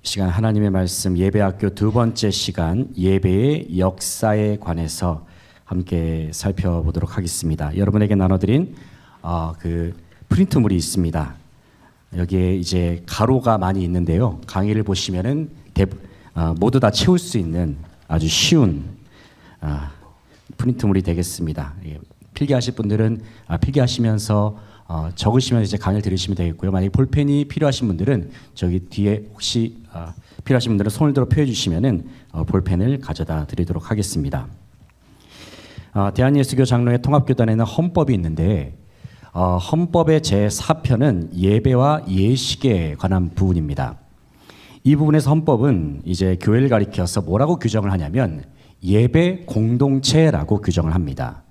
시간 하나님의 말씀 예배학교 두 번째 시간 예배의 역사에 관해서 함께 살펴보도록 하겠습니다. 여러분에게 나눠드린 그 프린트물이 있습니다. 여기에 이제 가로가 많이 있는데요. 강의를 보시면은 모두 다 채울 수 있는 아주 쉬운 프린트물이 되겠습니다. 필기하실 분들은 필기하시면서 적으시면 이제 강의를 들으시면 되겠고요. 만약에 볼펜이 필요하신 분들은 저기 뒤에 혹시 필요하신 분들은 손을 들어 펴 주시면은 볼펜을 가져다 드리도록 하겠습니다. 대한예수교 장로회 통합교단에는 헌법이 있는데 헌법의 제4편은 예배와 예식에 관한 부분입니다. 이 부분에서 헌법은 이제 교회를 가리켜서 뭐라고 규정을 하냐면 예배 공동체라고 규정을 합니다.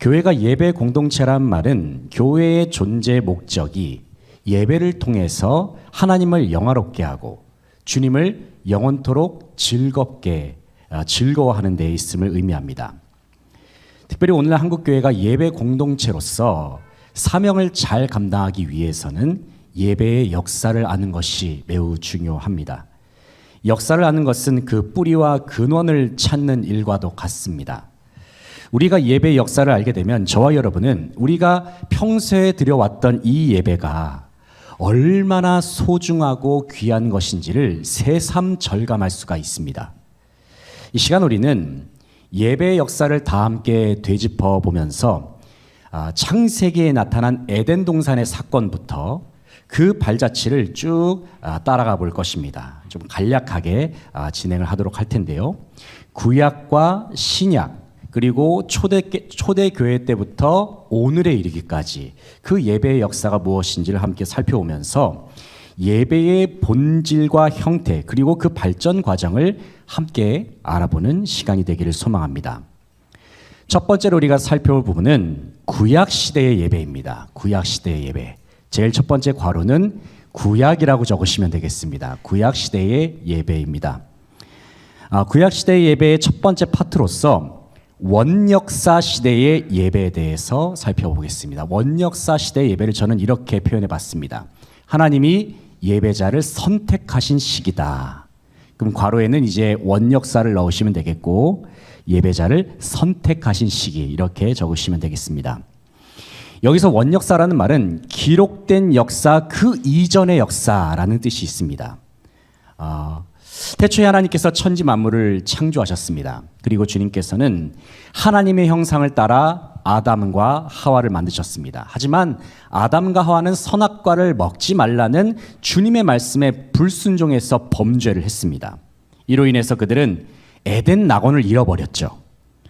교회가 예배 공동체란 말은 교회의 존재 목적이 예배를 통해서 하나님을 영화롭게 하고 주님을 영원토록 즐거워하는 데 있음을 의미합니다. 특별히 오늘날 한국교회가 예배 공동체로서 사명을 잘 감당하기 위해서는 예배의 역사를 아는 것이 매우 중요합니다. 역사를 아는 것은 그 뿌리와 근원을 찾는 일과도 같습니다. 우리가 예배의 역사를 알게 되면 저와 여러분은 우리가 평소에 드려왔던 이 예배가 얼마나 소중하고 귀한 것인지를 새삼 절감할 수가 있습니다. 이 시간 우리는 예배의 역사를 다 함께 되짚어 보면서 창세기에 나타난 에덴 동산의 사건부터 그 발자취를 쭉 따라가 볼 것입니다. 좀 간략하게 진행을 하도록 할 텐데요. 구약과 신약 그리고 초대 교회 때부터 오늘에 이르기까지 그 예배의 역사가 무엇인지를 함께 살펴보면서 예배의 본질과 형태 그리고 그 발전 과정을 함께 알아보는 시간이 되기를 소망합니다. 첫 번째로 우리가 살펴볼 부분은 구약 시대의 예배입니다. 구약 시대의 예배. 제일 첫 번째 괄호는 구약이라고 적으시면 되겠습니다. 구약 시대의 예배입니다. 구약 시대의 예배의 첫 번째 파트로서 원역사 시대의 예배에 대해서 살펴보겠습니다. 원역사 시대의 예배를 저는 이렇게 표현해 봤습니다. 하나님이 예배자를 선택하신 시기다. 그럼 괄호에는 이제 원역사를 넣으시면 되겠고 예배자를 선택하신 시기 이렇게 적으시면 되겠습니다. 여기서 원역사라는 말은 기록된 역사 그 이전의 역사라는 뜻이 있습니다. 태초에 하나님께서 천지 만물을 창조하셨습니다. 그리고 주님께서는 하나님의 형상을 따라 아담과 하와를 만드셨습니다. 하지만 아담과 하와는 선악과를 먹지 말라는 주님의 말씀에 불순종해서 범죄를 했습니다. 이로 인해서 그들은 에덴 낙원을 잃어버렸죠.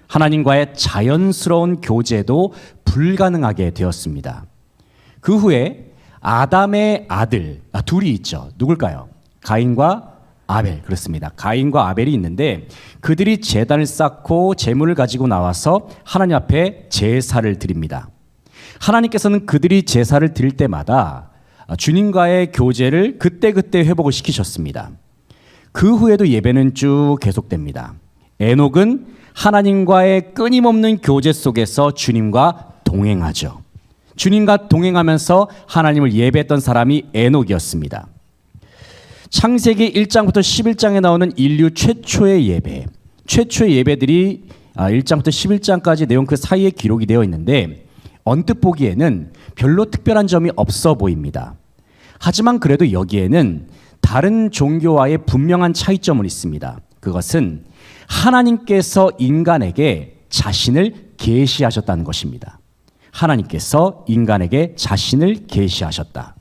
하나님과의 자연스러운 교제도 불가능하게 되었습니다. 그 후에 아담의 아들 둘이 있죠. 누굴까요? 가인과 아벨. 그렇습니다. 가인과 아벨이 있는데 그들이 제단을 쌓고 제물을 가지고 나와서 하나님 앞에 제사를 드립니다. 하나님께서는 그들이 제사를 드릴 때마다 주님과의 교제를 그때그때 회복을 시키셨습니다. 그 후에도 예배는 쭉 계속됩니다. 에녹은 하나님과의 끊임없는 교제 속에서 주님과 동행하죠. 주님과 동행하면서 하나님을 예배했던 사람이 에녹이었습니다. 창세기 1장부터 11장에 나오는 인류 최초의 예배, 최초의 예배들이 1장부터 11장까지 내용 그 사이에 기록이 되어 있는데 언뜻 보기에는 별로 특별한 점이 없어 보입니다. 하지만 그래도 여기에는 다른 종교와의 분명한 차이점은 있습니다. 그것은 하나님께서 인간에게 자신을 계시하셨다는 것입니다. 하나님께서 인간에게 자신을 계시하셨다.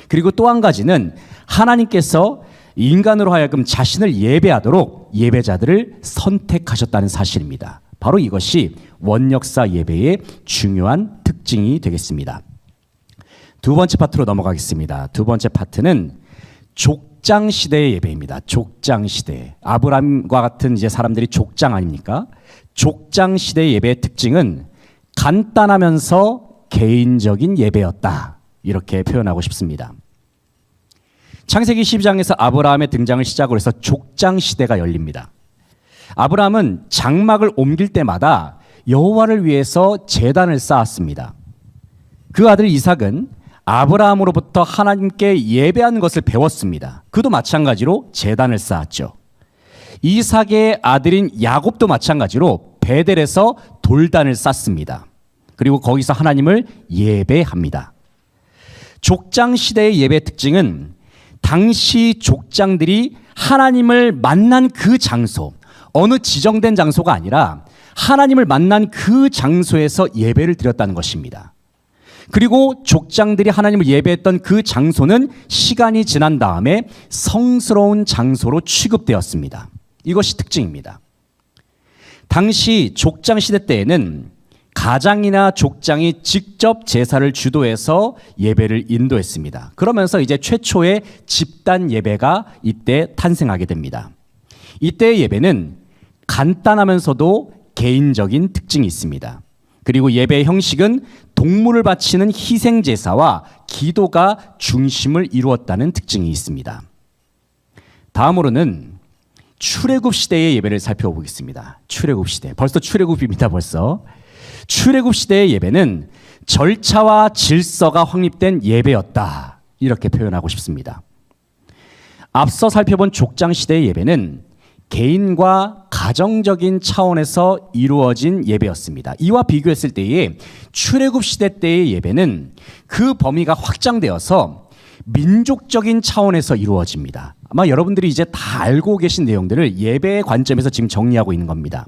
그리고 또 한 가지는 하나님께서 인간으로 하여금 자신을 예배하도록 예배자들을 선택하셨다는 사실입니다. 바로 이것이 원역사 예배의 중요한 특징이 되겠습니다. 두 번째 파트로 넘어가겠습니다. 두 번째 파트는 족장 시대의 예배입니다. 족장 시대. 아브라함과 같은 이제 사람들이 족장 아닙니까? 족장 시대의 예배의 특징은 간단하면서 개인적인 예배였다. 이렇게 표현하고 싶습니다. 창세기 12장에서 아브라함의 등장을 시작으로 해서 족장 시대가 열립니다. 아브라함은 장막을 옮길 때마다 여호와를 위해서 제단을 쌓았습니다. 그 아들 이삭은 아브라함으로부터 하나님께 예배하는 것을 배웠습니다. 그도 마찬가지로 제단을 쌓았죠. 이삭의 아들인 야곱도 마찬가지로 베델에서 돌단을 쌓습니다. 그리고 거기서 하나님을 예배합니다. 족장 시대의 예배 특징은 당시 족장들이 하나님을 만난 그 장소, 어느 지정된 장소가 아니라 하나님을 만난 그 장소에서 예배를 드렸다는 것입니다. 그리고 족장들이 하나님을 예배했던 그 장소는 시간이 지난 다음에 성스러운 장소로 취급되었습니다. 이것이 특징입니다. 당시 족장 시대 때에는 가장이나 족장이 직접 제사를 주도해서 예배를 인도했습니다. 그러면서 이제 최초의 집단 예배가 이때 탄생하게 됩니다. 이때의 예배는 간단하면서도 개인적인 특징이 있습니다. 그리고 예배의 형식은 동물을 바치는 희생 제사와 기도가 중심을 이루었다는 특징이 있습니다. 다음으로는 출애굽 시대의 예배를 살펴보겠습니다. 출애굽 시대. 벌써 출애굽입니다. 벌써. 출애굽 시대의 예배는 절차와 질서가 확립된 예배였다. 이렇게 표현하고 싶습니다. 앞서 살펴본 족장 시대의 예배는 개인과 가정적인 차원에서 이루어진 예배였습니다. 이와 비교했을 때에 출애굽 시대 때의 예배는 그 범위가 확장되어서 민족적인 차원에서 이루어집니다. 아마 여러분들이 이제 다 알고 계신 내용들을 예배의 관점에서 지금 정리하고 있는 겁니다.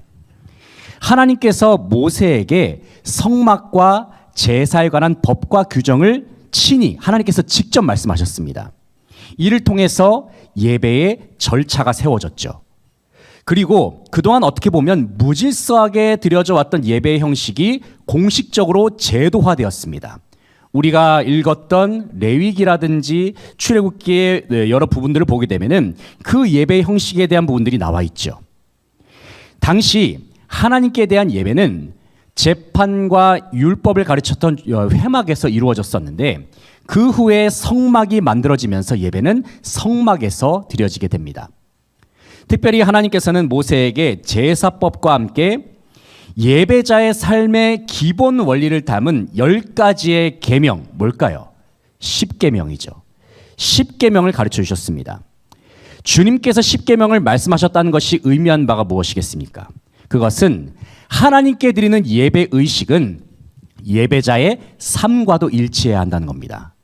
하나님께서 모세에게 성막과 제사에 관한 법과 규정을 친히 하나님께서 직접 말씀하셨습니다. 이를 통해서 예배의 절차가 세워졌죠. 그리고 그동안 어떻게 보면 무질서하게 드려져 왔던 예배의 형식이 공식적으로 제도화되었습니다. 우리가 읽었던 레위기라든지 출애굽기의 여러 부분들을 보게 되면은 그 예배의 형식에 대한 부분들이 나와 있죠. 당시 하나님께 대한 예배는 재판과 율법을 가르쳤던 회막에서 이루어졌었는데 그 후에 성막이 만들어지면서 예배는 성막에서 드려지게 됩니다. 특별히 하나님께서는 모세에게 제사법과 함께 예배자의 삶의 기본 원리를 담은 10가지의 계명, 뭘까요? 10계명이죠. 10계명을 가르쳐 주셨습니다. 주님께서 10계명을 말씀하셨다는 것이 의미한 바가 무엇이겠습니까? 그것은 하나님께 드리는 예배 의식은 예배자의 삶과도 일치해야 한다는 겁니다.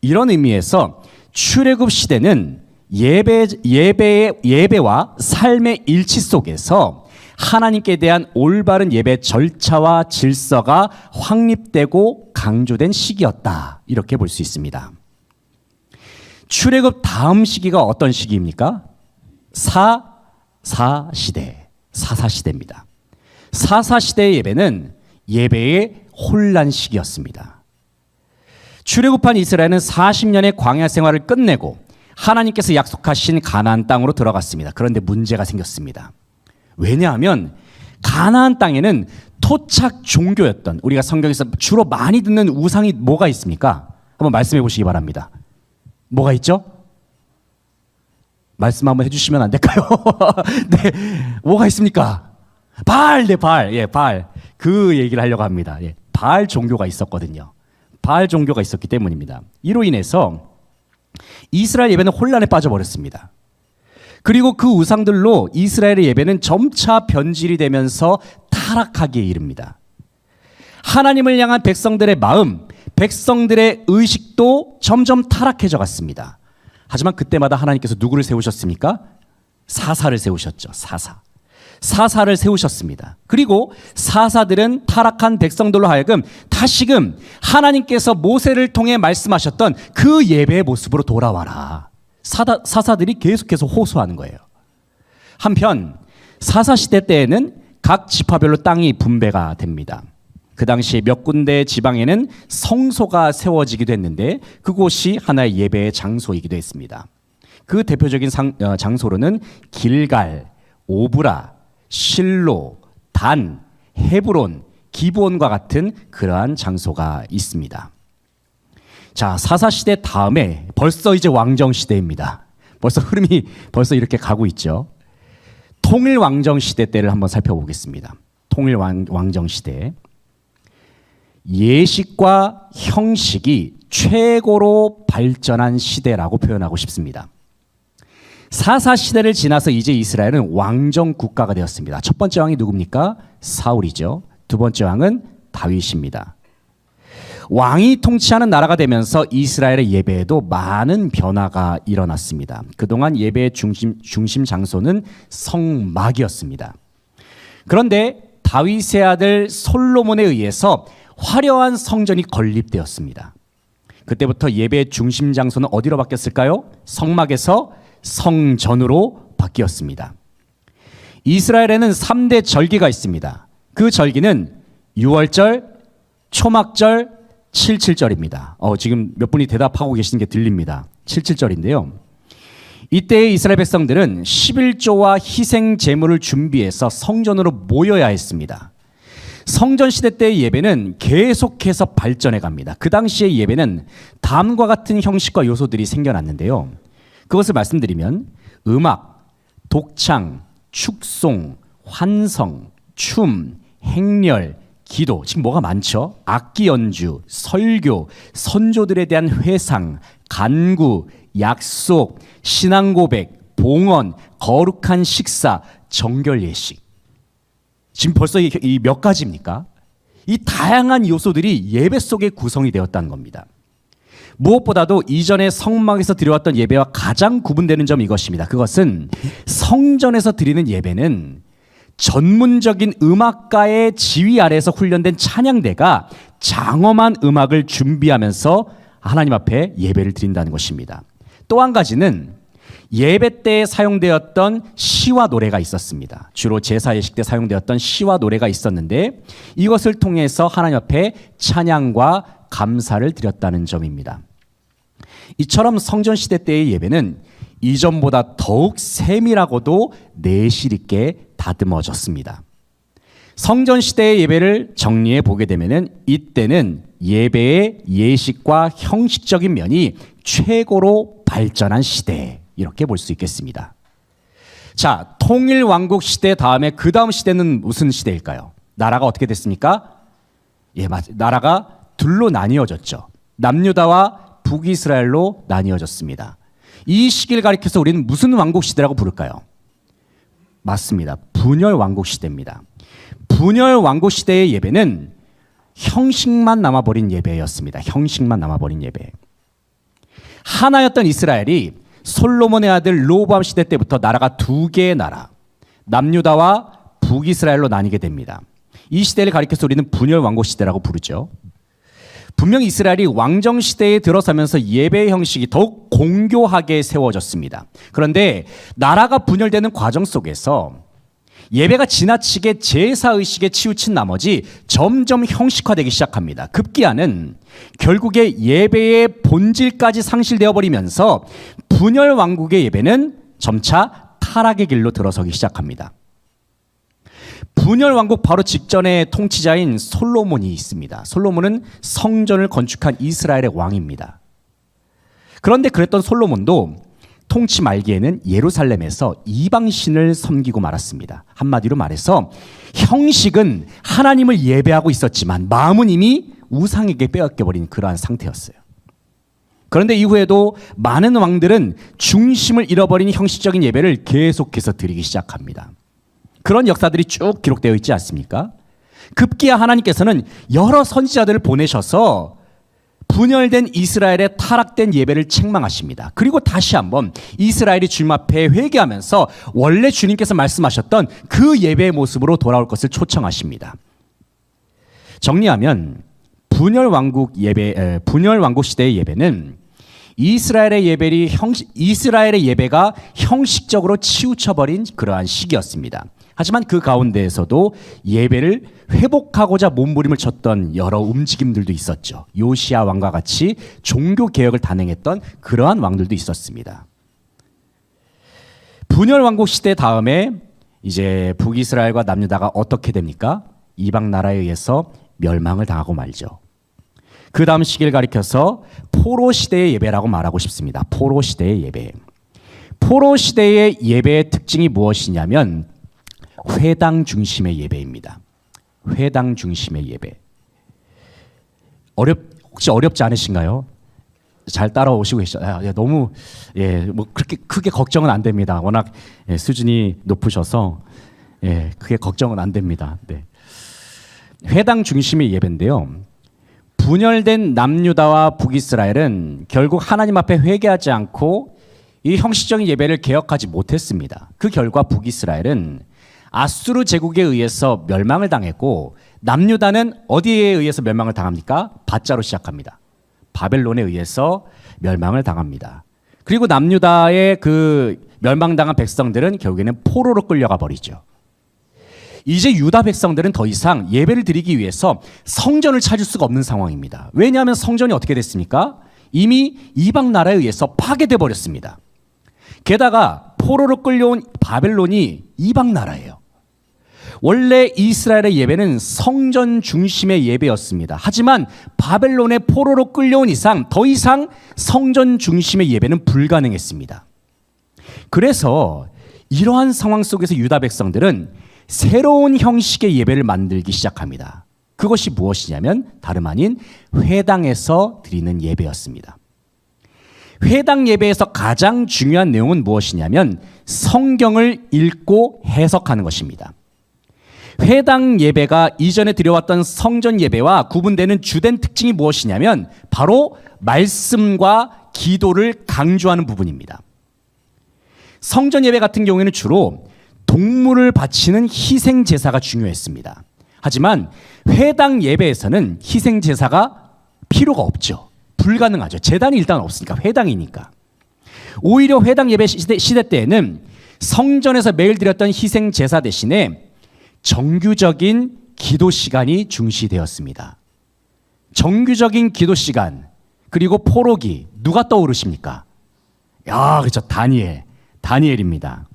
이런 의미에서 출애굽 시대는 예배와 삶의 일치 속에서 하나님께 대한 올바른 예배 절차와 질서가 확립되고 강조된 시기였다. 이렇게 볼 수 있습니다. 출애굽 다음 시기가 어떤 시기입니까? 사사시대. 사사시대입니다. 사사시대의 예배는 예배의 혼란 시기였습니다. 출애굽한 이스라엘은 40년의 광야 생활을 끝내고 하나님께서 약속하신 가나안 땅으로 들어갔습니다. 그런데 문제가 생겼습니다. 왜냐하면 가나안 땅에는 토착 종교였던, 우리가 성경에서 주로 많이 듣는 우상이 뭐가 있습니까? 한번 말씀해 보시기 바랍니다. 뭐가 있죠? 말씀 한번 해주시면 안 될까요? 네, 뭐가 있습니까? 바알, 네, 바알, 예, 바알. 그 얘기를 하려고 합니다. 예, 바알 종교가 있었거든요. 바알 종교가 있었기 때문입니다. 이로 인해서 이스라엘 예배는 혼란에 빠져버렸습니다. 그리고 그 우상들로 이스라엘의 예배는 점차 변질이 되면서 타락하기에 이릅니다. 하나님을 향한 백성들의 마음, 백성들의 의식도 점점 타락해져 갔습니다. 하지만 그때마다 하나님께서 누구를 세우셨습니까? 사사를 세우셨죠. 사사를 세우셨습니다. 그리고 사사들은 타락한 백성들로 하여금 다시금 하나님께서 모세를 통해 말씀하셨던 그 예배의 모습으로 돌아와라. 사사들이 계속해서 호소하는 거예요. 한편 사사시대 때에는 각 지파별로 땅이 분배가 됩니다. 그 당시 몇 군데 지방에는 성소가 세워지기도 했는데 그곳이 하나의 예배의 장소이기도 했습니다. 그 대표적인 장소로는 길갈, 오브라, 실로, 단, 헤브론, 기브온과 같은 그러한 장소가 있습니다. 자, 사사시대 다음에 벌써 이제 왕정시대입니다. 벌써 흐름이 벌써 이렇게 가고 있죠. 통일왕정시대 때를 한번 살펴보겠습니다. 통일왕정시대. 예식과 형식이 최고로 발전한 시대라고 표현하고 싶습니다. 사사 시대를 지나서 이제 이스라엘은 왕정 국가가 되었습니다. 첫 번째 왕이 누굽니까? 사울이죠. 두 번째 왕은 다윗입니다. 왕이 통치하는 나라가 되면서 이스라엘의 예배에도 많은 변화가 일어났습니다. 그동안 예배의 중심 장소는 성막이었습니다. 그런데 다윗의 아들 솔로몬에 의해서 화려한 성전이 건립되었습니다. 그때부터 예배의 중심 장소는 어디로 바뀌었을까요? 성막에서 성전으로 바뀌었습니다. 이스라엘에는 3대 절기가 있습니다. 그 절기는 유월절, 초막절, 칠칠절입니다. 지금 몇 분이 대답하고 계시는 게 들립니다. 칠칠절인데요. 이때의 이스라엘 백성들은 11조와 희생 제물을 준비해서 성전으로 모여야 했습니다. 성전 시대 때의 예배는 계속해서 발전해 갑니다. 그 당시의 예배는 다음과 같은 형식과 요소들이 생겨났는데요. 그것을 말씀드리면 음악, 독창, 축송, 환성, 춤, 행렬, 기도, 지금 뭐가 많죠? 악기 연주, 설교, 선조들에 대한 회상, 간구, 약속, 신앙 고백, 봉헌, 거룩한 식사, 정결 예식. 지금 벌써 이 몇 가지입니까? 이 다양한 요소들이 예배 속에 구성이 되었다는 겁니다. 무엇보다도 이전에 성막에서 드려왔던 예배와 가장 구분되는 점이 이것입니다. 그것은 성전에서 드리는 예배는 전문적인 음악가의 지휘 아래에서 훈련된 찬양대가 장엄한 음악을 준비하면서 하나님 앞에 예배를 드린다는 것입니다. 또 한 가지는 예배 때 사용되었던 시와 노래가 있었습니다. 주로 제사 예식 때 사용되었던 시와 노래가 있었는데 이것을 통해서 하나님 앞에 찬양과 감사를 드렸다는 점입니다. 이처럼 성전 시대 때의 예배는 이전보다 더욱 세밀하고도 내실 있게 다듬어졌습니다. 성전 시대의 예배를 정리해 보게 되면은 이때는 예배의 예식과 형식적인 면이 최고로 발전한 시대, 이렇게 볼 수 있겠습니다. 자, 통일왕국 시대 다음에 그 다음 시대는 무슨 시대일까요? 나라가 어떻게 됐습니까? 나라가 둘로 나뉘어졌죠. 남유다와 북이스라엘로 나뉘어졌습니다. 이 시기를 가리켜서 우리는 무슨 왕국 시대라고 부를까요? 맞습니다. 분열 왕국 시대입니다. 분열 왕국 시대의 예배는 형식만 남아버린 예배였습니다. 형식만 남아버린 예배. 하나였던 이스라엘이 솔로몬의 아들 르호보암 시대 때부터 나라가 두 개의 나라, 남유다와 북이스라엘로 나뉘게 됩니다. 이 시대를 가리켜서 우리는 분열 왕국 시대라고 부르죠. 분명 이스라엘이 왕정 시대에 들어서면서 예배 형식이 더욱 공교하게 세워졌습니다. 그런데 나라가 분열되는 과정 속에서 예배가 지나치게 제사의식에 치우친 나머지 점점 형식화되기 시작합니다. 급기야는 결국에 예배의 본질까지 상실되어 버리면서 분열 왕국의 예배는 점차 타락의 길로 들어서기 시작합니다. 분열 왕국 바로 직전에 통치자인 솔로몬이 있습니다. 솔로몬은 성전을 건축한 이스라엘의 왕입니다. 그런데 그랬던 솔로몬도 통치 말기에는 예루살렘에서 이방신을 섬기고 말았습니다. 한마디로 말해서 형식은 하나님을 예배하고 있었지만 마음은 이미 우상에게 빼앗겨버린 그러한 상태였어요. 그런데 이후에도 많은 왕들은 중심을 잃어버린 형식적인 예배를 계속해서 드리기 시작합니다. 그런 역사들이 쭉 기록되어 있지 않습니까? 급기야 하나님께서는 여러 선지자들을 보내셔서 분열된 이스라엘의 타락된 예배를 책망하십니다. 그리고 다시 한번 이스라엘이 주님 앞에 회개하면서 원래 주님께서 말씀하셨던 그 예배의 모습으로 돌아올 것을 초청하십니다. 정리하면 분열 왕국 시대의 예배는 이스라엘의 예배가 형식적으로 치우쳐버린 그러한 시기였습니다. 하지만 그 가운데에서도 예배를 회복하고자 몸부림을 쳤던 여러 움직임들도 있었죠. 요시야 왕과 같이 종교 개혁을 단행했던 그러한 왕들도 있었습니다. 분열 왕국 시대 다음에 이제 북이스라엘과 남유다가 어떻게 됩니까? 이방 나라에 의해서 멸망을 당하고 말죠. 그 다음 시기를 가리켜서 포로 시대의 예배라고 말하고 싶습니다. 포로 시대의 예배. 포로 시대의 예배의 특징이 무엇이냐면 회당 중심의 예배입니다. 회당 중심의 예배. 혹시 어렵지 않으신가요? 잘 따라오시고 계셔요. 너무 뭐 그렇게 크게 걱정은 안 됩니다. 워낙 수준이 높으셔서 크게 걱정은 안 됩니다. 네. 회당 중심의 예배인데요. 분열된 남유다와 북이스라엘은 결국 하나님 앞에 회개하지 않고 이 형식적인 예배를 개혁하지 못했습니다. 그 결과 북이스라엘은 아수르 제국에 의해서 멸망을 당했고, 남유다는 어디에 의해서 멸망을 당합니까? 바자로 시작합니다. 바벨론에 의해서 멸망을 당합니다. 그리고 남유다의 그 멸망당한 백성들은 결국에는 포로로 끌려가 버리죠. 이제 유다 백성들은 더 이상 예배를 드리기 위해서 성전을 찾을 수가 없는 상황입니다. 왜냐하면 성전이 어떻게 됐습니까? 이미 이방 나라에 의해서 파괴돼 버렸습니다. 게다가 포로로 끌려온 바벨론이 이방 나라예요. 원래 이스라엘의 예배는 성전 중심의 예배였습니다. 하지만 바벨론의 포로로 끌려온 이상 더 이상 성전 중심의 예배는 불가능했습니다. 그래서 이러한 상황 속에서 유다 백성들은 새로운 형식의 예배를 만들기 시작합니다. 그것이 무엇이냐면 다름 아닌 회당에서 드리는 예배였습니다. 회당 예배에서 가장 중요한 내용은 무엇이냐면 성경을 읽고 해석하는 것입니다. 회당 예배가 이전에 드려왔던 성전 예배와 구분되는 주된 특징이 무엇이냐면 바로 말씀과 기도를 강조하는 부분입니다. 성전 예배 같은 경우에는 주로 동물을 바치는 희생 제사가 중요했습니다. 하지만 회당 예배에서는 희생 제사가 필요가 없죠. 불가능하죠. 제단이 일단 없으니까, 회당이니까. 오히려 회당 예배 시대 때에는 성전에서 매일 드렸던 희생 제사 대신에 정규적인 기도 시간이 중시되었습니다. 정규적인 기도 시간, 그리고 포로기, 누가 떠오르십니까? 그렇죠. 다니엘입니다.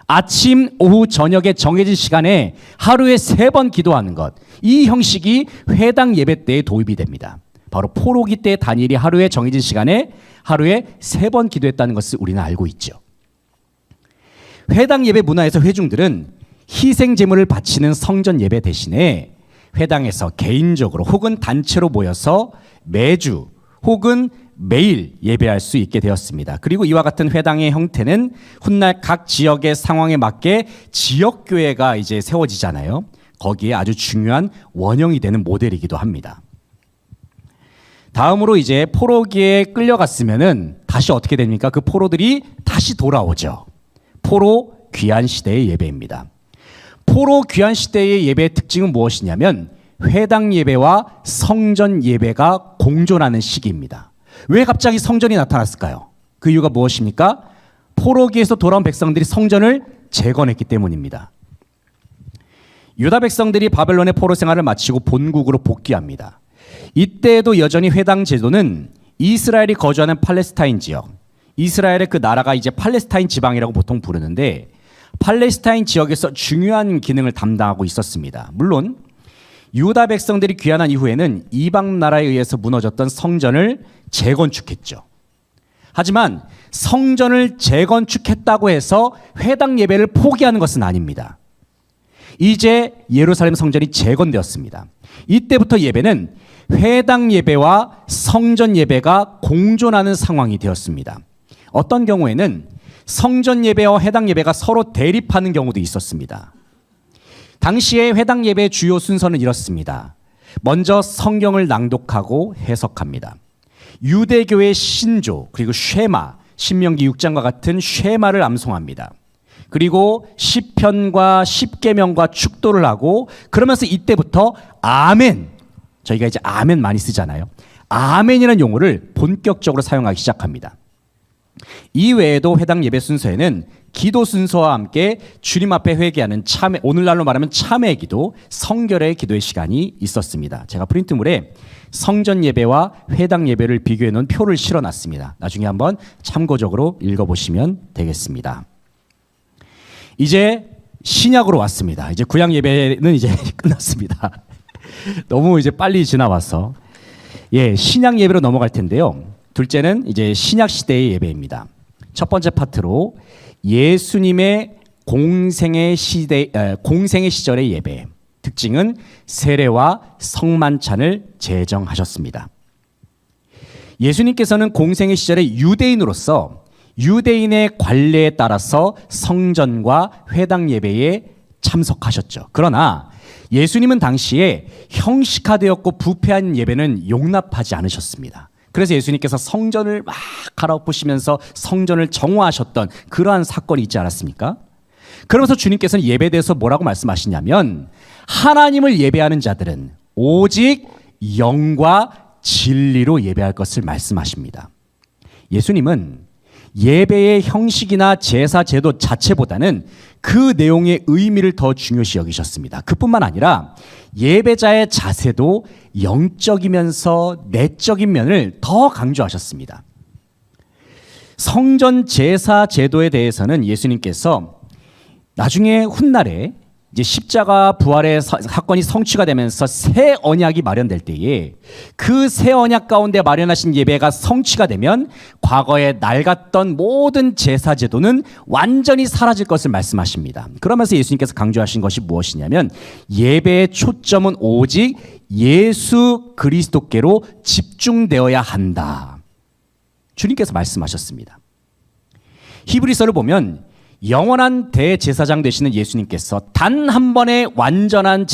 아침, 오후, 저녁에 정해진 시간에 하루에 3번 기도하는 것, 이 형식이 회당 예배 때에 도입이 됩니다. 바로 포로기 때 다니엘이 하루에 정해진 시간에 하루에 3번 기도했다는 것을 우리는 알고 있죠. 회당 예배 문화에서 회중들은 희생 제물을 바치는 성전 예배 대신에 회당에서 개인적으로 혹은 단체로 모여서 매주 혹은 매일 예배할 수 있게 되었습니다. 그리고 이와 같은 회당의 형태는 훗날 각 지역의 상황에 맞게 지역교회가 이제 세워지잖아요. 거기에 아주 중요한 원형이 되는 모델이기도 합니다. 다음으로 이제 포로기에 끌려갔으면은 다시 어떻게 됩니까? 그 포로들이 다시 돌아오죠. 포로 귀환 시대의 예배입니다. 포로 귀환 시대의 예배의 특징은 무엇이냐면 회당 예배와 성전 예배가 공존하는 시기입니다. 왜 갑자기 성전이 나타났을까요? 그 이유가 무엇입니까? 포로기에서 돌아온 백성들이 성전을 재건했기 때문입니다. 유다 백성들이 바벨론의 포로 생활을 마치고 본국으로 복귀합니다. 이때에도 여전히 회당 제도는 이스라엘이 거주하는 팔레스타인 지역, 이스라엘의 그 나라가 이제 팔레스타인 지방이라고 보통 부르는데 팔레스타인 지역에서 중요한 기능을 담당하고 있었습니다. 물론 유다 백성들이 귀환한 이후에는 이방 나라에 의해서 무너졌던 성전을 재건축했죠. 하지만 성전을 재건축했다고 해서 회당 예배를 포기하는 것은 아닙니다. 이제 예루살렘 성전이 재건되었습니다. 이때부터 예배는 회당 예배와 성전 예배가 공존하는 상황이 되었습니다. 어떤 경우에는 성전 예배와 회당 예배가 서로 대립하는 경우도 있었습니다. 당시에 회당 예배의 주요 순서는 이렇습니다. 먼저 성경을 낭독하고 해석합니다. 유대교의 신조 그리고 쉐마, 신명기 6장과 같은 쉐마를 암송합니다. 그리고 시편과 십계명과 축도를 하고 그러면서 이때부터 아멘, 저희가 이제 아멘 많이 쓰잖아요. 아멘이라는 용어를 본격적으로 사용하기 시작합니다. 이 외에도 회당 예배 순서에는 기도 순서와 함께 주님 앞에 회개하는 참회, 오늘날로 말하면 참회 기도, 성결의 기도의 시간이 있었습니다. 제가 프린트물에 성전 예배와 회당 예배를 비교해 놓은 표를 실어놨습니다. 나중에 한번 참고적으로 읽어보시면 되겠습니다. 이제 신약으로 왔습니다. 이제 구약 예배는 이제 끝났습니다. 너무 이제 빨리 지나와서 신약 예배로 넘어갈 텐데요. 둘째는 이제 신약 시대의 예배입니다. 첫 번째 파트로 예수님의 공생의 시절의 예배. 특징은 세례와 성만찬을 제정하셨습니다. 예수님께서는 공생의 시절에 유대인으로서 유대인의 관례에 따라서 성전과 회당 예배에 참석하셨죠. 그러나 예수님은 당시에 형식화되었고 부패한 예배는 용납하지 않으셨습니다. 그래서 예수님께서 성전을 막 갈아엎으시면서 성전을 정화하셨던 그러한 사건이 있지 않았습니까? 그러면서 주님께서는 예배에 대해서 뭐라고 말씀하시냐면 하나님을 예배하는 자들은 오직 영과 진리로 예배할 것을 말씀하십니다. 예수님은 예배의 형식이나 제사 제도 자체보다는 그 내용의 의미를 더 중요시 여기셨습니다. 그뿐만 아니라 예배자의 자세도 영적이면서 내적인 면을 더 강조하셨습니다. 성전 제사 제도에 대해서는 예수님께서 나중에 훗날에 이제 십자가 부활의 사건이 성취가 되면서 새 언약이 마련될 때에 그 새 언약 가운데 마련하신 예배가 성취가 되면 과거에 낡았던 모든 제사 제도는 완전히 사라질 것을 말씀하십니다. 그러면서 예수님께서 강조하신 것이 무엇이냐면 예배의 초점은 오직 예수 그리스도께로 집중되어야 한다. 주님께서 말씀하셨습니다. 히브리서를 보면 영원한 대제사장 되시는 예수님께서 단 한 번의 완전한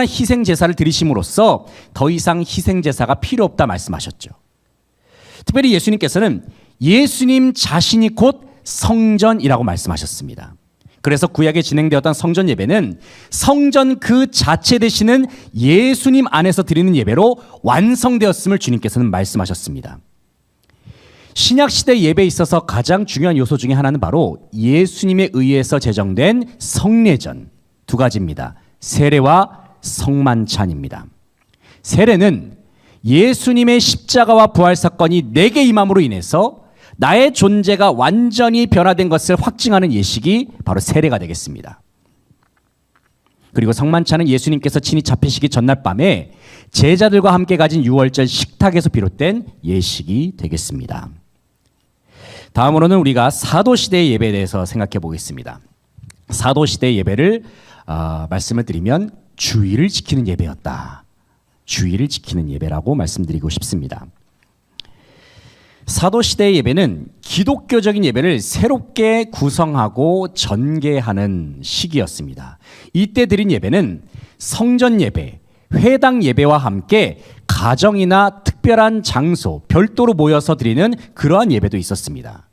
희생 제사를 드리심으로써 더 이상 희생 제사가 필요 없다 말씀하셨죠. 특별히 예수님께서는 예수님 자신이 곧 성전이라고 말씀하셨습니다. 그래서 구약에 진행되었던 성전 예배는 성전 그 자체 되시는 예수님 안에서 드리는 예배로 완성되었음을 주님께서는 말씀하셨습니다. 신약시대 예배에 있어서 가장 중요한 요소 중에 하나는 바로 예수님에 의해서 제정된 성례전 두 가지입니다. 세례와 성만찬입니다. 세례는 예수님의 십자가와 부활 사건이 내게 임함으로 인해서 나의 존재가 완전히 변화된 것을 확증하는 예식이 바로 세례가 되겠습니다. 그리고 성만찬은 예수님께서 친히 잡히시기 전날 밤에 제자들과 함께 가진 유월절 식탁에서 비롯된 예식이 되겠습니다. 다음으로는 우리가 사도시대의 예배에 대해서 생각해 보겠습니다. 사도시대의 예배를 말씀을 드리면 주의를 지키는 예배였다. 주의를 지키는 예배라고 말씀드리고 싶습니다. 사도시대의 예배는 기독교적인 예배를 새롭게 구성하고 전개하는 시기였습니다. 이때 드린 예배는 성전 예배, 회당 예배와 함께 가정이나 특별한 장소, 별도로 모여서 드리는 그러한 예배도 있었습니다.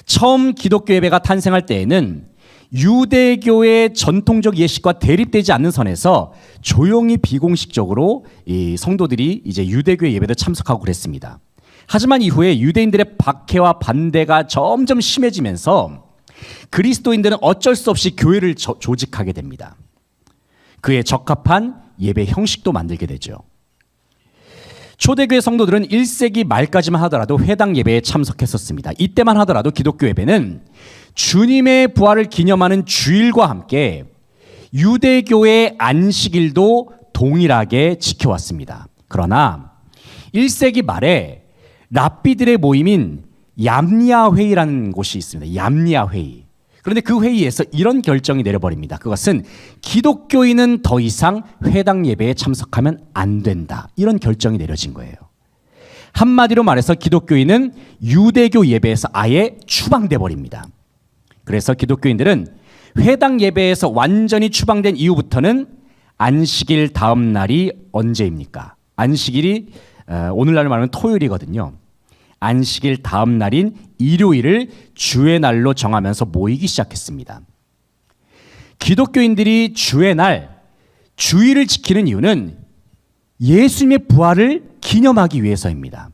처음 기독교 예배가 탄생할 때에는 유대교의 전통적 예식과 대립되지 않는 선에서 조용히 비공식적으로 이 성도들이 이제 유대교의 예배도 참석하고 그랬습니다. 하지만 이후에 유대인들의 박해와 반대가 점점 심해지면서 그리스도인들은 어쩔 수 없이 교회를 조직하게 됩니다. 그에 적합한 예배 형식도 만들게 되죠. 초대교회 성도들은 1세기 말까지만 하더라도 회당 예배에 참석했었습니다. 이때만 하더라도 기독교 예배는 주님의 부활을 기념하는 주일과 함께 유대교의 안식일도 동일하게 지켜왔습니다. 그러나 1세기 말에 랍비들의 모임인 얌리아 회의라는 곳이 있습니다. 얌리아 회의. 그런데 그 회의에서 이런 결정이 내려버립니다. 그것은 기독교인은 더 이상 회당 예배에 참석하면 안 된다. 이런 결정이 내려진 거예요. 한마디로 말해서 기독교인은 유대교 예배에서 아예 추방돼 버립니다. 그래서 기독교인들은 회당 예배에서 완전히 추방된 이후부터는 안식일 다음 날이 언제입니까? 안식일이 오늘날로 말하면 토요일이거든요. 안식일 다음 날인 일요일을 주의 날로 정하면서 모이기 시작했습니다. 기독교인들이 주의 날, 주일을 지키는 이유는 예수님의 부활을 기념하기 위해서입니다.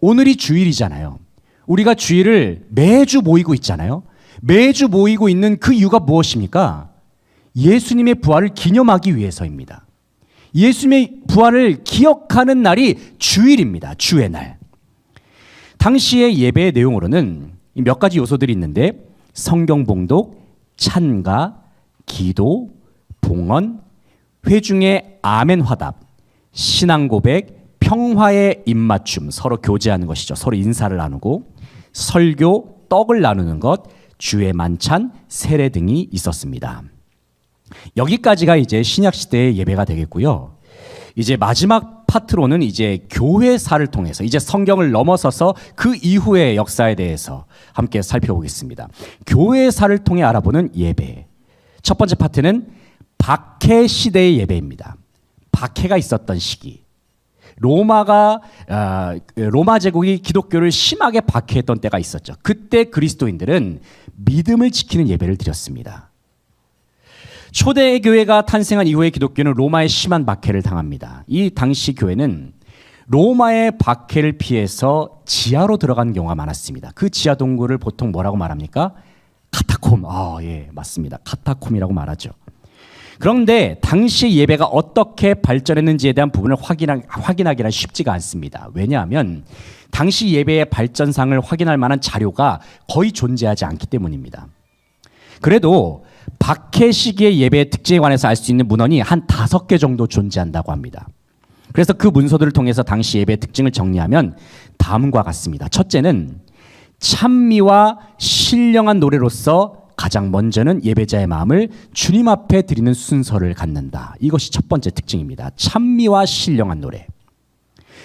오늘이 주일이잖아요. 우리가 주일을 매주 모이고 있잖아요. 매주 모이고 있는 그 이유가 무엇입니까? 예수님의 부활을 기념하기 위해서입니다. 예수님의 부활을 기억하는 날이 주일입니다. 주의 날. 당시의 예배의 내용으로는 몇 가지 요소들이 있는데 성경 봉독, 찬가, 기도, 봉헌, 회중의 아멘 화답, 신앙 고백, 평화의 입맞춤, 서로 교제하는 것이죠. 서로 인사를 나누고 설교, 떡을 나누는 것, 주의 만찬, 세례 등이 있었습니다. 여기까지가 이제 신약 시대의 예배가 되겠고요. 이제 마지막 파트로는 이제 교회사를 통해서 이제 성경을 넘어서서 그 이후의 역사에 대해서 함께 살펴보겠습니다. 교회사를 통해 알아보는 예배. 첫 번째 파트는 박해 시대의 예배입니다. 박해가 있었던 시기. 로마 제국이 기독교를 심하게 박해했던 때가 있었죠. 그때 그리스도인들은 믿음을 지키는 예배를 드렸습니다. 초대 교회가 탄생한 이후에 기독교는 로마의 심한 박해를 당합니다. 이 당시 교회는 로마의 박해를 피해서 지하로 들어간 경우가 많았습니다. 그 지하 동굴을 보통 뭐라고 말합니까? 카타콤. 예, 맞습니다. 카타콤이라고 말하죠. 그런데 당시 예배가 어떻게 발전했는지에 대한 부분을 확인하기는 쉽지가 않습니다. 왜냐하면 당시 예배의 발전상을 확인할 만한 자료가 거의 존재하지 않기 때문입니다. 그래도 박해 시기의 예배의 특징에 관해서 알 수 있는 문헌이 한 5개 정도 존재한다고 합니다. 그래서 그 문서들을 통해서 당시 예배의 특징을 정리하면 다음과 같습니다. 첫째는 찬미와 신령한 노래로서 가장 먼저는 예배자의 마음을 주님 앞에 드리는 순서를 갖는다. 이것이 첫 번째 특징입니다. 찬미와 신령한 노래.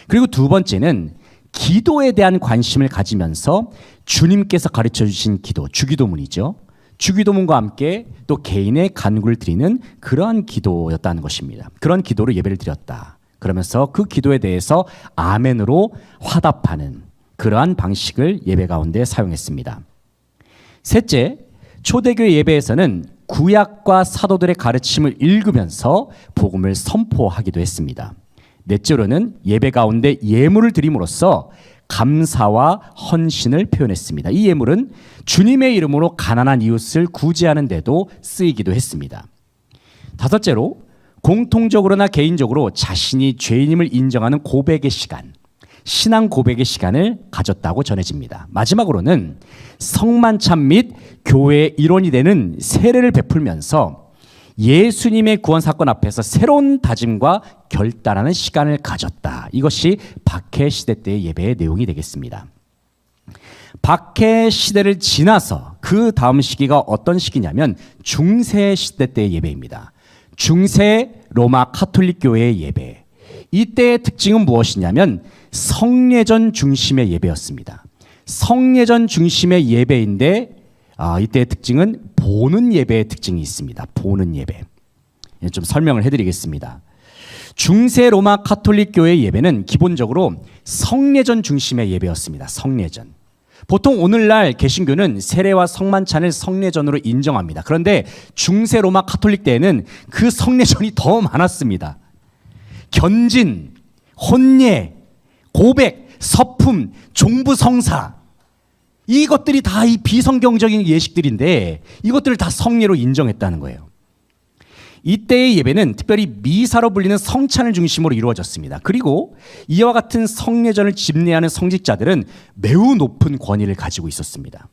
그리고 두 번째는 기도에 대한 관심을 가지면서 주님께서 가르쳐 주신 기도, 주기도문이죠. 주기도문과 함께 또 개인의 간구를 드리는 그러한 기도였다는 것입니다. 그런 기도로 예배를 드렸다. 그러면서 그 기도에 대해서 아멘으로 화답하는 그러한 방식을 예배 가운데 사용했습니다. 셋째, 초대교회 예배에서는 구약과 사도들의 가르침을 읽으면서 복음을 선포하기도 했습니다. 넷째로는 예배 가운데 예물을 드림으로써 감사와 헌신을 표현했습니다. 이 예물은 주님의 이름으로 가난한 이웃을 구제하는 데도 쓰이기도 했습니다. 다섯째로 공통적으로나 개인적으로 자신이 죄인임을 인정하는 고백의 시간, 신앙 고백의 시간을 가졌다고 전해집니다. 마지막으로는 성만찬 및 교회의 일원이 되는 세례를 베풀면서 예수님의 구원 사건 앞에서 새로운 다짐과 결단하는 시간을 가졌다. 이것이 박해 시대 때의 예배의 내용이 되겠습니다. 박해 시대를 지나서 그 다음 시기가 어떤 시기냐면 중세 시대 때의 예배입니다. 중세 로마 카톨릭 교회의 예배. 이때의 특징은 무엇이냐면 성례전 중심의 예배였습니다. 성례전 중심의 예배인데 이때의 특징은 보는 예배의 특징이 있습니다. 보는 예배. 좀 설명을 해드리겠습니다. 중세 로마 카톨릭 교회의 예배는 기본적으로 성례전 중심의 예배였습니다. 성례전. 보통 오늘날 개신교는 세례와 성만찬을 성례전으로 인정합니다. 그런데 중세 로마 카톨릭 때에는 그 성례전이 더 많았습니다. 견진, 혼례, 고백, 서품, 종부성사, 이것들이 다 이 비성경적인 예식들인데 이것들을 다 성례로 인정했다는 거예요. 이때의 예배는 특별히 미사로 불리는 성찬을 중심으로 이루어졌습니다. 그리고 이와 같은 성례전을 집례하는 성직자들은 매우 높은 권위를 가지고 있었습니다.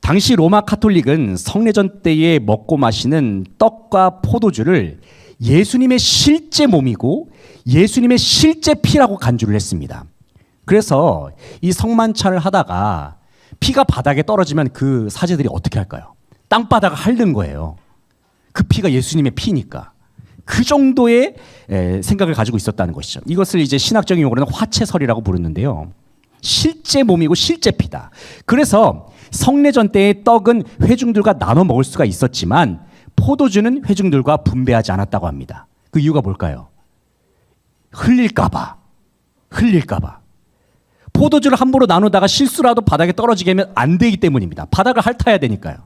당시 로마 카톨릭은 성례전 때에 먹고 마시는 떡과 포도주를 예수님의 실제 몸이고 예수님의 실제 피라고 간주를 했습니다. 그래서 이 성만찬을 하다가 피가 바닥에 떨어지면 그 사제들이 어떻게 할까요? 땅바닥을 핥는 거예요. 그 피가 예수님의 피니까. 그 정도의 생각을 가지고 있었다는 것이죠. 이것을 이제 신학적인 용어로는 화채설이라고 부르는데요. 실제 몸이고 실제 피다. 그래서 성례전 때의 떡은 회중들과 나눠 먹을 수가 있었지만 포도주는 회중들과 분배하지 않았다고 합니다. 그 이유가 뭘까요? 흘릴까봐. 포도주를 함부로 나누다가 실수라도 바닥에 떨어지게 하면 안 되기 때문입니다. 바닥을 핥아야 되니까요.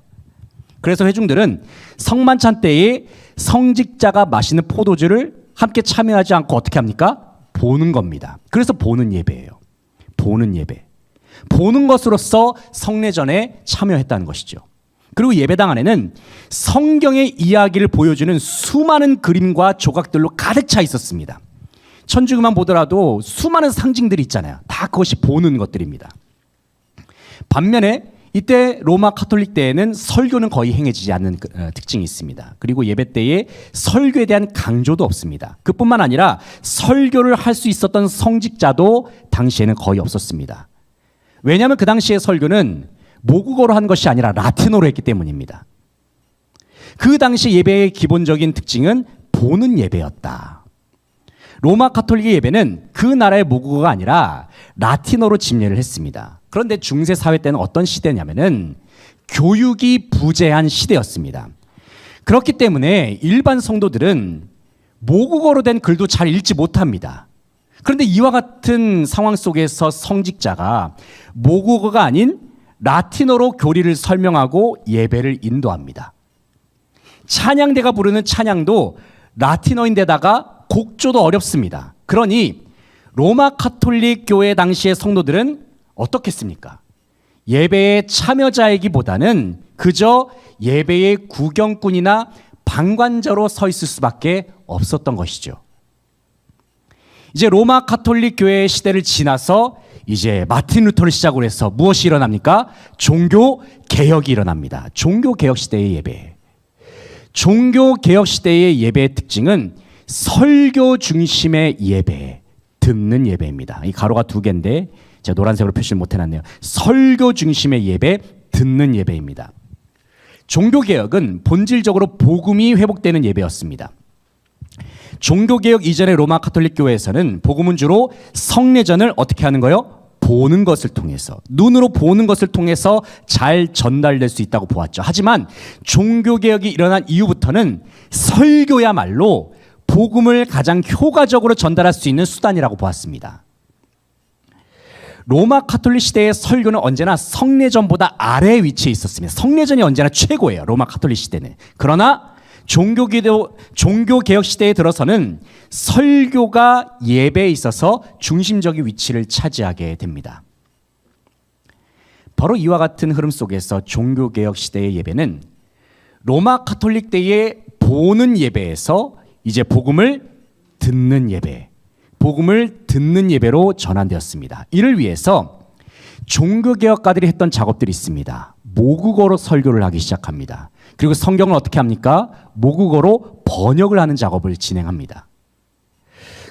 그래서 회중들은 성만찬 때에 성직자가 마시는 포도주를 함께 참여하지 않고 어떻게 합니까? 보는 겁니다. 그래서 보는 예배예요. 보는 예배. 보는 것으로서 성례전에 참여했다는 것이죠. 그리고 예배당 안에는 성경의 이야기를 보여주는 수많은 그림과 조각들로 가득 차 있었습니다. 천주교만 보더라도 수많은 상징들이 있잖아요. 다 그것이 보는 것들입니다. 반면에 이때 로마 카톨릭 때에는 설교는 거의 행해지지 않는 특징이 있습니다. 그리고 예배 때에 설교에 대한 강조도 없습니다. 그뿐만 아니라 설교를 할 수 있었던 성직자도 당시에는 거의 없었습니다. 왜냐하면 그 당시의 설교는 모국어로 한 것이 아니라 라틴어로 했기 때문입니다. 그 당시 예배의 기본적인 특징은 보는 예배였다. 로마 가톨릭의 예배는 그 나라의 모국어가 아니라 라틴어로 집례를 했습니다. 그런데 중세 사회 때는 어떤 시대냐면은 교육이 부재한 시대였습니다. 그렇기 때문에 일반 성도들은 모국어로 된 글도 잘 읽지 못합니다. 그런데 이와 같은 상황 속에서 성직자가 모국어가 아닌 라틴어로 교리를 설명하고 예배를 인도합니다. 찬양대가 부르는 찬양도 라틴어인데다가 곡조도 어렵습니다. 그러니 로마 가톨릭 교회 당시의 성도들은 어떻겠습니까? 예배의 참여자이기보다는 그저 예배의 구경꾼이나 방관자로 서 있을 수밖에 없었던 것이죠. 이제 로마 가톨릭 교회의 시대를 지나서 이제 마틴 루터를 시작으로 해서 무엇이 일어납니까? 종교 개혁이 일어납니다. 종교 개혁 시대의 예배. 종교 개혁 시대의 예배의 특징은 설교 중심의 예배, 듣는 예배입니다. 이 가로가 두 개인데 제가 노란색으로 표시를 못 해놨네요. 설교 중심의 예배, 듣는 예배입니다. 종교 개혁은 본질적으로 복음이 회복되는 예배였습니다. 종교개혁 이전의 로마 가톨릭 교회에서는 복음은 주로 성례전을 어떻게 하는 거예요? 보는 것을 통해서, 눈으로 보는 것을 통해서 잘 전달될 수 있다고 보았죠. 하지만 종교개혁이 일어난 이후부터는 설교야말로 복음을 가장 효과적으로 전달할 수 있는 수단이라고 보았습니다. 로마 가톨릭 시대의 설교는 언제나 성례전보다 아래에 위치해 있었습니다. 성례전이 언제나 최고예요, 로마 가톨릭 시대는. 그러나 종교개혁 시대에 들어서는 설교가 예배에 있어서 중심적인 위치를 차지하게 됩니다. 바로 이와 같은 흐름 속에서 종교개혁 시대의 예배는 로마 가톨릭 때의 보는 예배에서 이제 복음을 듣는 예배로 전환되었습니다. 이를 위해서 종교개혁가들이 했던 작업들이 있습니다. 모국어로 설교를 하기 시작합니다. 그리고 성경을 어떻게 합니까? 모국어로 번역을 하는 작업을 진행합니다.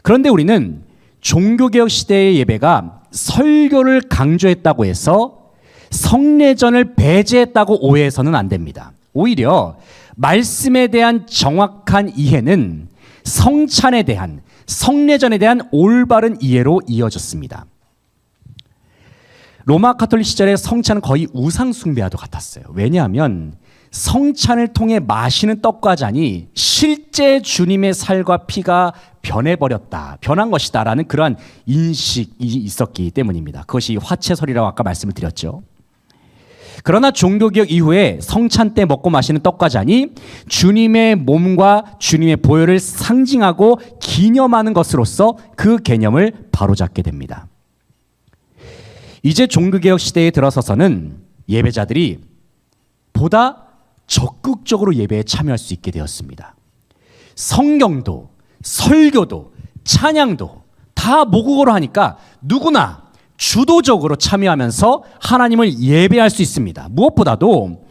그런데 우리는 종교개혁 시대의 예배가 설교를 강조했다고 해서 성례전을 배제했다고 오해해서는 안 됩니다. 오히려 말씀에 대한 정확한 이해는 성찬에 대한, 성례전에 대한 올바른 이해로 이어졌습니다. 로마 가톨릭 시절의 성찬은 거의 우상 숭배와도 같았어요. 왜냐하면 성찬을 통해 마시는 떡과 잔이 실제 주님의 살과 피가 변한 것이다라는 그러한 인식이 있었기 때문입니다. 그것이 화채설이라고 아까 말씀을 드렸죠. 그러나 종교개혁 이후에 성찬 때 먹고 마시는 떡과 잔이 주님의 몸과 주님의 보혈을 상징하고 기념하는 것으로서 그 개념을 바로잡게 됩니다. 이제 종교개혁 시대에 들어서서는 예배자들이 보다 적극적으로 예배에 참여할 수 있게 되었습니다. 성경도, 설교도, 찬양도 다 모국어로 하니까 누구나 주도적으로 참여하면서 하나님을 예배할 수 있습니다. 무엇보다도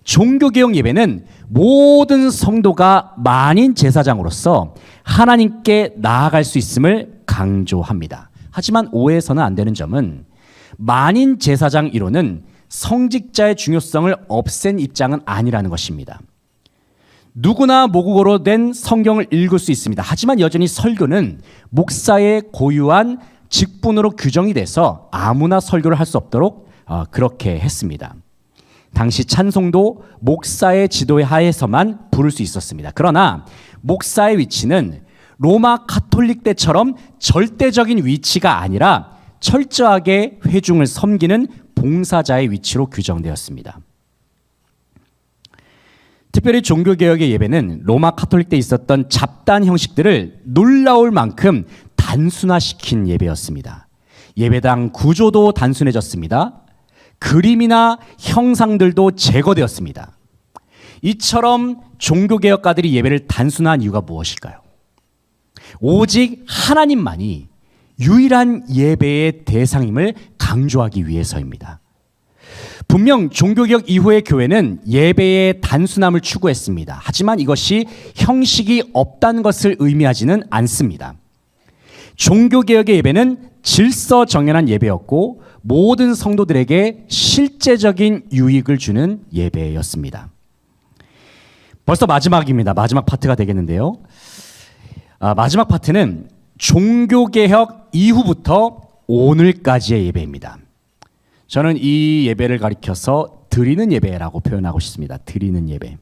종교개혁 예배는 모든 성도가 만인 제사장으로서 하나님께 나아갈 수 있음을 강조합니다. 하지만 오해해서는 안 되는 점은 만인 제사장 이론은 성직자의 중요성을 없앤 입장은 아니라는 것입니다. 누구나 모국어로 된 성경을 읽을 수 있습니다. 하지만 여전히 설교는 목사의 고유한 직분으로 규정이 돼서 아무나 설교를 할 수 없도록 그렇게 했습니다. 당시 찬송도 목사의 지도의 하에서만 부를 수 있었습니다. 그러나 목사의 위치는 로마 가톨릭 때처럼 절대적인 위치가 아니라 철저하게 회중을 섬기는 봉사자의 위치로 규정되었습니다. 특별히 종교개혁의 예배는 로마 가톨릭 때 있었던 잡다한 형식들을 놀라울 만큼 단순화시킨 예배였습니다. 예배당 구조도 단순해졌습니다. 그림이나 형상들도 제거되었습니다. 이처럼 종교개혁가들이 예배를 단순화한 이유가 무엇일까요? 오직 하나님만이 유일한 예배의 대상임을 강조하기 위해서입니다. 분명 종교개혁 이후의 교회는 예배의 단순함을 추구했습니다. 하지만 이것이 형식이 없다는 것을 의미하지는 않습니다. 종교개혁의 예배는 질서정연한 예배였고 모든 성도들에게 실제적인 유익을 주는 예배였습니다. 벌써 마지막입니다. 마지막 파트가 되겠는데요. 마지막 파트는 종교개혁 이후부터 오늘까지의 예배입니다. 저는 이 예배를 가리켜서 드리는 예배라고 표현하고 싶습니다. 드리는 예배.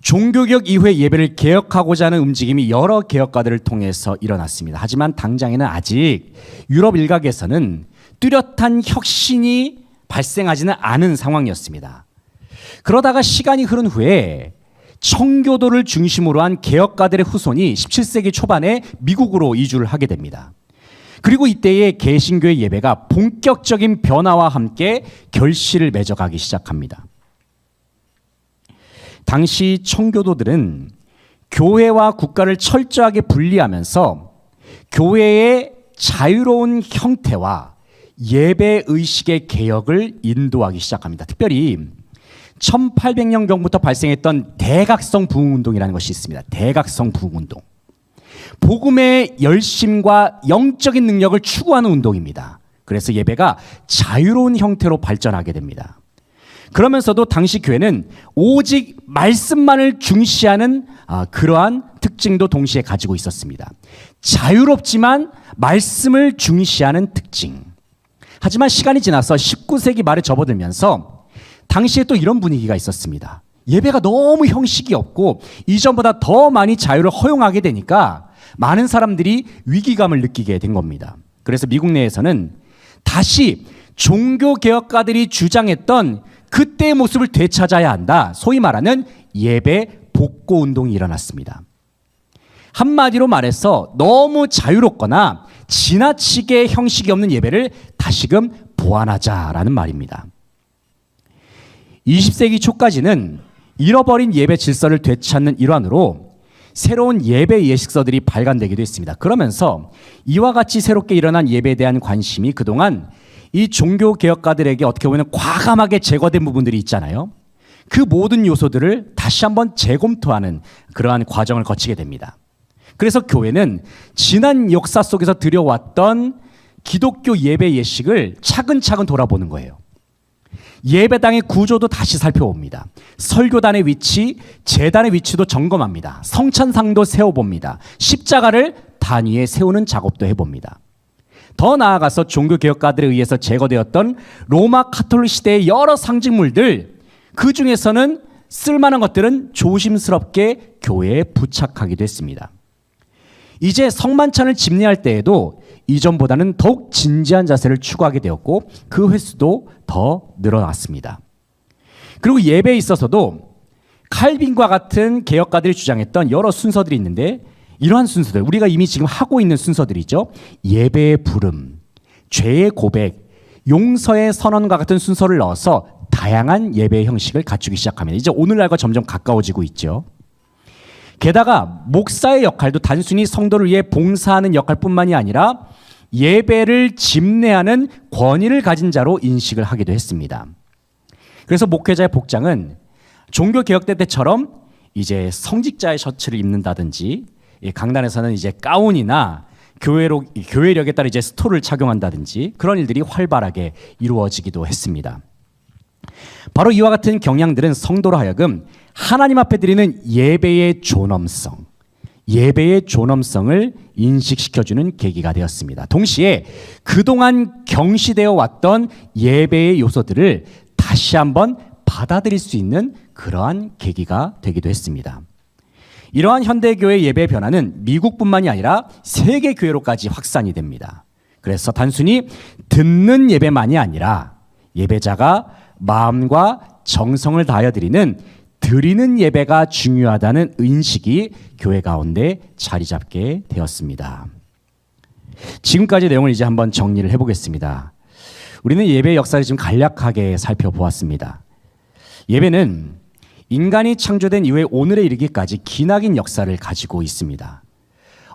종교개혁 이후의 예배를 개혁하고자 하는 움직임이 여러 개혁가들을 통해서 일어났습니다. 하지만 당장에는 아직 유럽 일각에서는 뚜렷한 혁신이 발생하지는 않은 상황이었습니다. 그러다가 시간이 흐른 후에 청교도를 중심으로 한 개혁가들의 후손이 17세기 초반에 미국으로 이주를 하게 됩니다. 그리고 이때의 개신교의 예배가 본격적인 변화와 함께 결실을 맺어가기 시작합니다. 당시 청교도들은 교회와 국가를 철저하게 분리하면서 교회의 자유로운 형태와 예배 의식의 개혁을 인도하기 시작합니다. 특별히 1800년경부터 발생했던 대각성 부흥운동이라는 것이 있습니다. 대각성 부흥운동. 복음의 열심과 영적인 능력을 추구하는 운동입니다. 그래서 예배가 자유로운 형태로 발전하게 됩니다. 그러면서도 당시 교회는 오직 말씀만을 중시하는 그러한 특징도 동시에 가지고 있었습니다. 자유롭지만 말씀을 중시하는 특징. 하지만 시간이 지나서 19세기 말에 접어들면서 당시에 또 이런 분위기가 있었습니다. 예배가 너무 형식이 없고 이전보다 더 많이 자유를 허용하게 되니까 많은 사람들이 위기감을 느끼게 된 겁니다. 그래서 미국 내에서는 다시 종교개혁가들이 주장했던 그때의 모습을 되찾아야 한다. 소위 말하는 예배 복고운동이 일어났습니다. 한마디로 말해서 너무 자유롭거나 지나치게 형식이 없는 예배를 다시금 보완하자라는 말입니다. 20세기 초까지는 잃어버린 예배 질서를 되찾는 일환으로 새로운 예배 예식서들이 발간되기도 했습니다. 그러면서 이와 같이 새롭게 일어난 예배에 대한 관심이 그동안 이 종교개혁가들에게 어떻게 보면 과감하게 제거된 부분들이 있잖아요. 그 모든 요소들을 다시 한번 재검토하는 그러한 과정을 거치게 됩니다. 그래서 교회는 지난 역사 속에서 들여왔던 기독교 예배 예식을 차근차근 돌아보는 거예요. 예배당의 구조도 다시 살펴봅니다. 설교단의 위치, 제단의 위치도 점검합니다. 성찬상도 세워봅니다. 십자가를 단위에 세우는 작업도 해봅니다. 더 나아가서 종교개혁가들에 의해서 제거되었던 로마 카톨릭 시대의 여러 상징물들, 그 중에서는 쓸만한 것들은 조심스럽게 교회에 부착하기도 했습니다. 이제 성만찬을 집례할 때에도 이전보다는 더욱 진지한 자세를 추구하게 되었고 그 횟수도 더 늘어났습니다. 그리고 예배에 있어서도 칼빈과 같은 개혁가들이 주장했던 여러 순서들이 있는데 이러한 순서들, 우리가 이미 지금 하고 있는 순서들이죠. 예배의 부름, 죄의 고백, 용서의 선언과 같은 순서를 넣어서 다양한 예배의 형식을 갖추기 시작합니다. 이제 오늘날과 점점 가까워지고 있죠. 게다가 목사의 역할도 단순히 성도를 위해 봉사하는 역할뿐만이 아니라 예배를 집례하는 권위를 가진 자로 인식을 하기도 했습니다. 그래서 목회자의 복장은 종교개혁 때처럼 이제 성직자의 셔츠를 입는다든지 강단에서는 이제 가운이나 교회력에 따라 이제 스토를 착용한다든지 그런 일들이 활발하게 이루어지기도 했습니다. 바로 이와 같은 경향들은 성도로 하여금 하나님 앞에 드리는 예배의 존엄성을 인식시켜주는 계기가 되었습니다. 동시에 그동안 경시되어 왔던 예배의 요소들을 다시 한번 받아들일 수 있는 그러한 계기가 되기도 했습니다. 이러한 현대교회 예배 변화는 미국뿐만이 아니라 세계 교회로까지 확산이 됩니다. 그래서 단순히 듣는 예배만이 아니라 예배자가 마음과 정성을 다하여 드리는 예배가 중요하다는 인식이 교회 가운데 자리 잡게 되었습니다. 지금까지 내용을 이제 한번 정리를 해보겠습니다. 우리는 예배의 역사를 지금 간략하게 살펴보았습니다. 예배는 인간이 창조된 이후에 오늘에 이르기까지 기나긴 역사를 가지고 있습니다.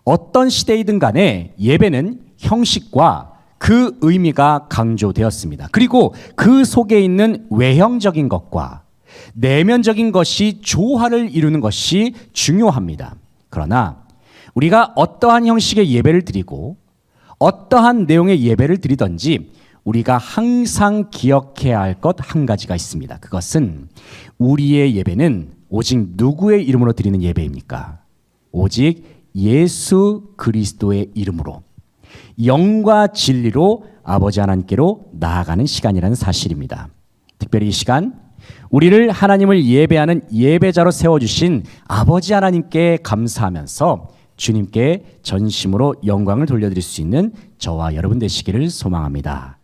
어떤 시대이든 간에 예배는 형식과 그 의미가 강조되었습니다. 그리고 그 속에 있는 외형적인 것과 내면적인 것이 조화를 이루는 것이 중요합니다. 그러나 우리가 어떠한 형식의 예배를 드리고 어떠한 내용의 예배를 드리든지 우리가 항상 기억해야 할 것 한 가지가 있습니다. 그것은 우리의 예배는 오직 누구의 이름으로 드리는 예배입니까? 오직 예수 그리스도의 이름으로 영과 진리로 아버지 하나님께로 나아가는 시간이라는 사실입니다. 특별히 이 시간 우리를 하나님을 예배하는 예배자로 세워주신 아버지 하나님께 감사하면서 주님께 전심으로 영광을 돌려드릴 수 있는 저와 여러분 되시기를 소망합니다.